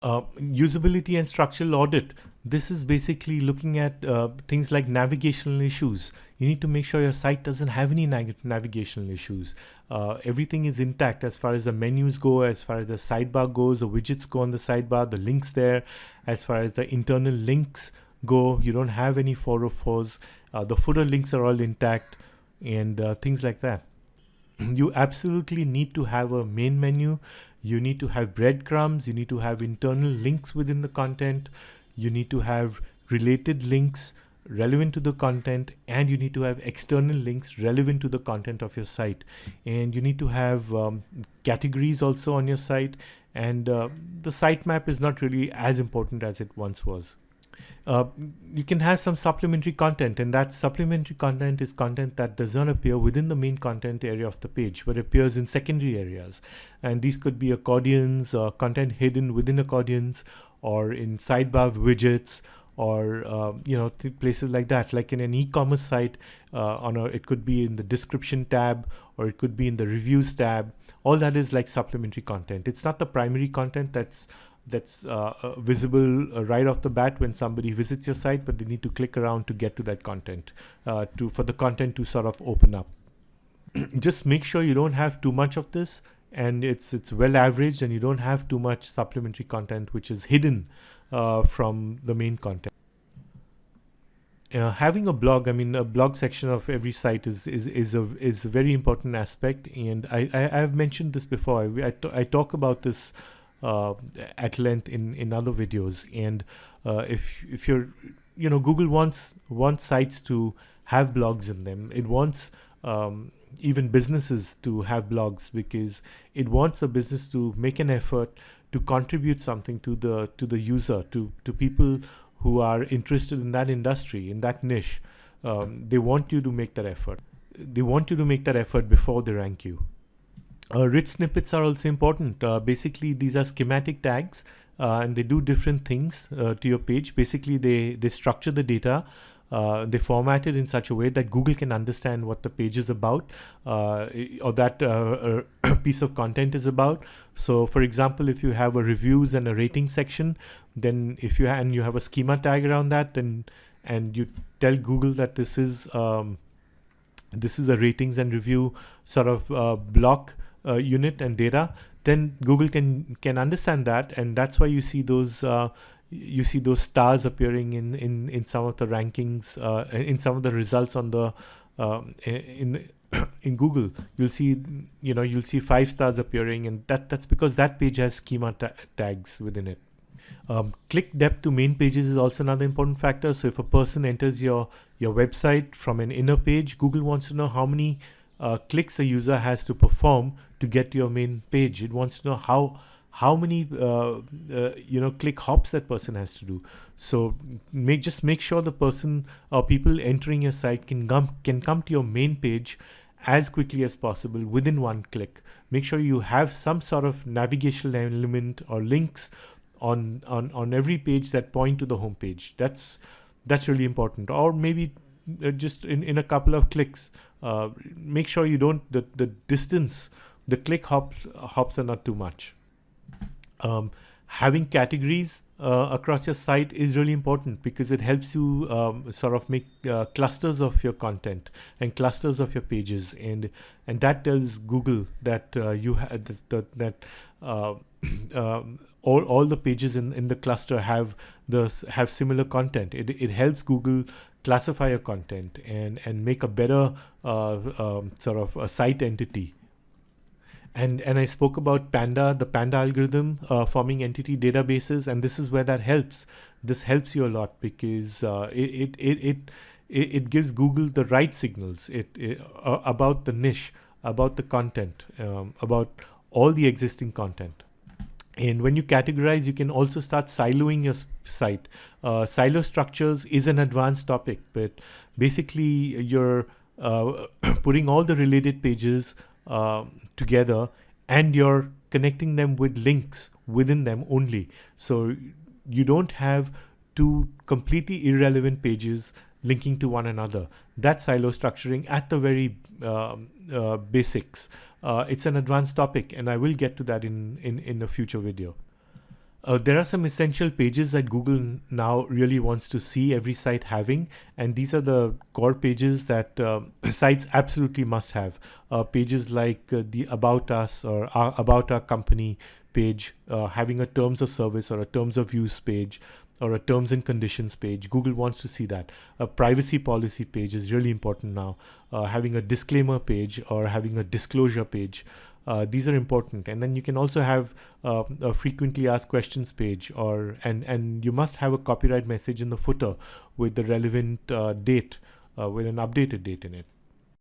Usability and structural audit. This is basically looking at things like navigational issues. You need to make sure your site doesn't have any navigational issues. Everything is intact as far as the menus go, as far as the sidebar goes, the widgets go on the sidebar, the links there, as far as the internal links go, you don't have any 404s. The footer links are all intact, and things like that. You absolutely need to have a main menu. You need to have breadcrumbs. You need to have internal links within the content. You need to have related links relevant to the content, and you need to have external links relevant to the content of your site. And you need to have categories also on your site. And the sitemap is not really as important as it once was. You can have some supplementary content, and that supplementary content is content that does not appear within the main content area of the page, but appears in secondary areas. And these could be accordions, content hidden within accordions, or in sidebar widgets, or places like that. Like in an e-commerce site, it could be in the description tab, or it could be in the reviews tab. All that is like supplementary content. It's not the primary content that's visible right off the bat when somebody visits your site, but they need to click around to get to that content, for the content to sort of open up. Just make sure you don't have too much of this, and it's well averaged, and you don't have too much supplementary content which is hidden from the main content. Having a blog, a blog section of every site is a very important aspect, and I've mentioned this before. I talk about this at length in other videos. And if you're, Google wants sites to have blogs in them. It wants even businesses to have blogs, because it wants a business to make an effort to contribute something to the user, to people who are interested in that industry, in that niche. They want you to make that effort. They want you to make that effort before they rank you. Rich snippets are also important. Basically, these are schematic tags, and they do different things to your page. Basically, they structure the data. They format it in such a way that Google can understand what the page is about, or that piece of content is about. So, for example, if you have a reviews and a rating section, then if you have a schema tag around that, and you tell Google that this is a ratings and review sort of block unit and data, then Google can understand that, and that's why you see those stars appearing in some of the rankings, in some of the results on the in Google. You'll see 5 stars appearing, and that's because that page has schema tags within it. Click depth to main pages is also another important factor. So if a person enters your website from an inner page, Google wants to know how many clicks a user has to perform to get to your main page. It wants to know how many click hops that person has to do. So just make sure the person or people entering your site can come to your main page as quickly as possible within one click. Make sure you have some sort of navigational element or links on every page that point to the home page. That's really important. Or maybe just in a couple of clicks. Make sure you don't the distance, the click hops are not too much. Having categories across your site is really important, because it helps you sort of make clusters of your content and clusters of your pages, and that tells Google that you have all the pages in the cluster have similar content. It helps Google classify your content and make a better sort of a site entity. And I spoke about the Panda algorithm, forming entity databases, and this is where that helps. This helps you a lot, because it gives Google the right signals about the niche, about the content, about all the existing content. And when you categorize, you can also start siloing your site. Silo structures is an advanced topic, but basically you're putting all the related pages together, and you're connecting them with links within them only. So you don't have 2 completely irrelevant pages linking to one another. That's silo structuring at the very basics. It's an advanced topic, and I will get to that in a future video. There are some essential pages that Google now really wants to see every site having, and these are the core pages that sites absolutely must have. Pages like the About Us or About Our Company page, having a terms of service or a terms of use page, or a terms and conditions page. Google wants to see that. A privacy policy page is really important now. Having a disclaimer page or having a disclosure page. These are important. And then you can also have a frequently asked questions page, and you must have a copyright message in the footer with the relevant date, with an updated date in it.